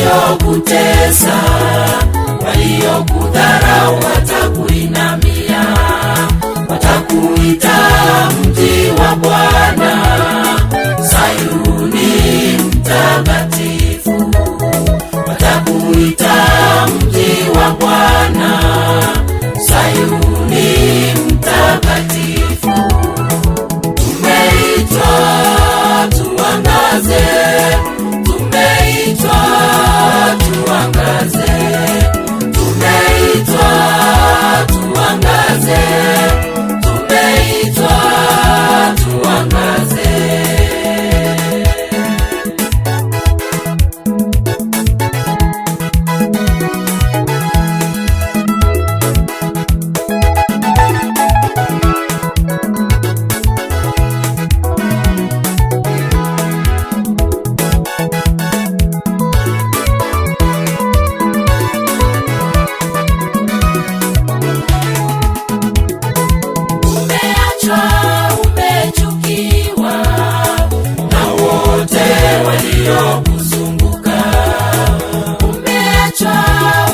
waliokutesa, waliokudharau watakuinamia, watakuita mji wa Bwana, Sayuni mtakatifu. Watakuita mji wa Bwana, Sayuni mtakatifu. Tumeitwa tuangaze, tumeitwa tuangaze, tumeitwa tuangaze, tumeitwa tuangaze. Umechukiwa na wote waliokuzunguka. Umeachwa,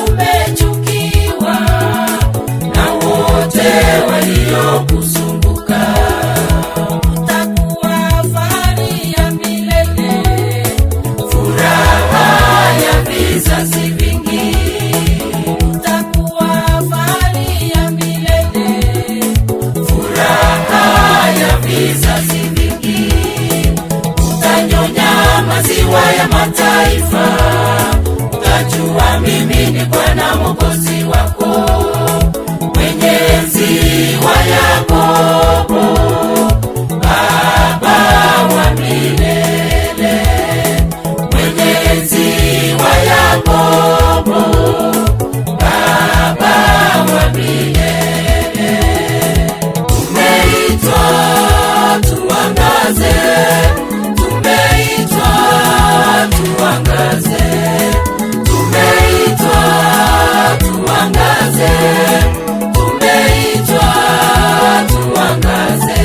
umechukiwa na wote waliokuzunguka. Utakuwa fahari ya milele, furaha ya vizazi vingi. Utakuwa fahari ya milele, furaha ya vizazi vingi. Utanyonya maziwa ya mataifa, utajua mimi ni Bwana Mwokozi wako, mwenye enzi wa Yakobo, Baba wa milele, mwenye enzi wa Yakobo, Baba wa milele. Tumeitwa tuangaze, tumeitwa tuangaze, tumeitwa tuangaze, tumeitwa tuangaze.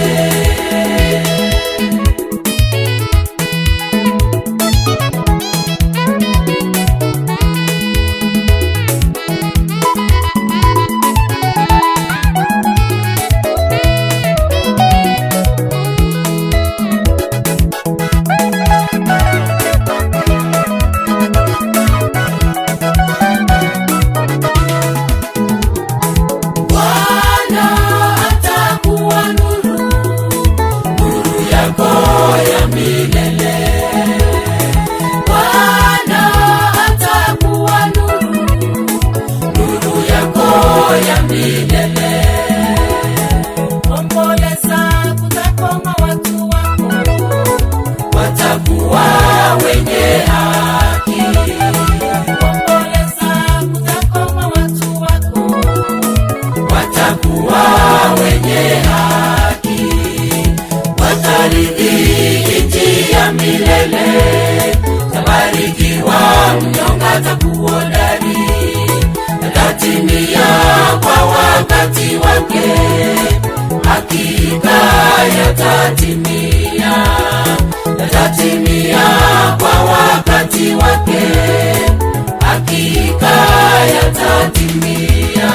Ya milele, Bwana atakuwa nuru, nuru yako ya milele. Omboleza kutakoma watu wako, watakuwa wenye haki. Omboleza kutakoma watu wako, watakuwa wenye haki. Watarithi nchi ya milele, tabarikiwa mnyonge atakuwa hodari. Yatatimia kwa wakati wake, hakika yatatimia. Yatatimia kwa wakati wake, hakika yatatimia.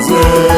atukuzwe.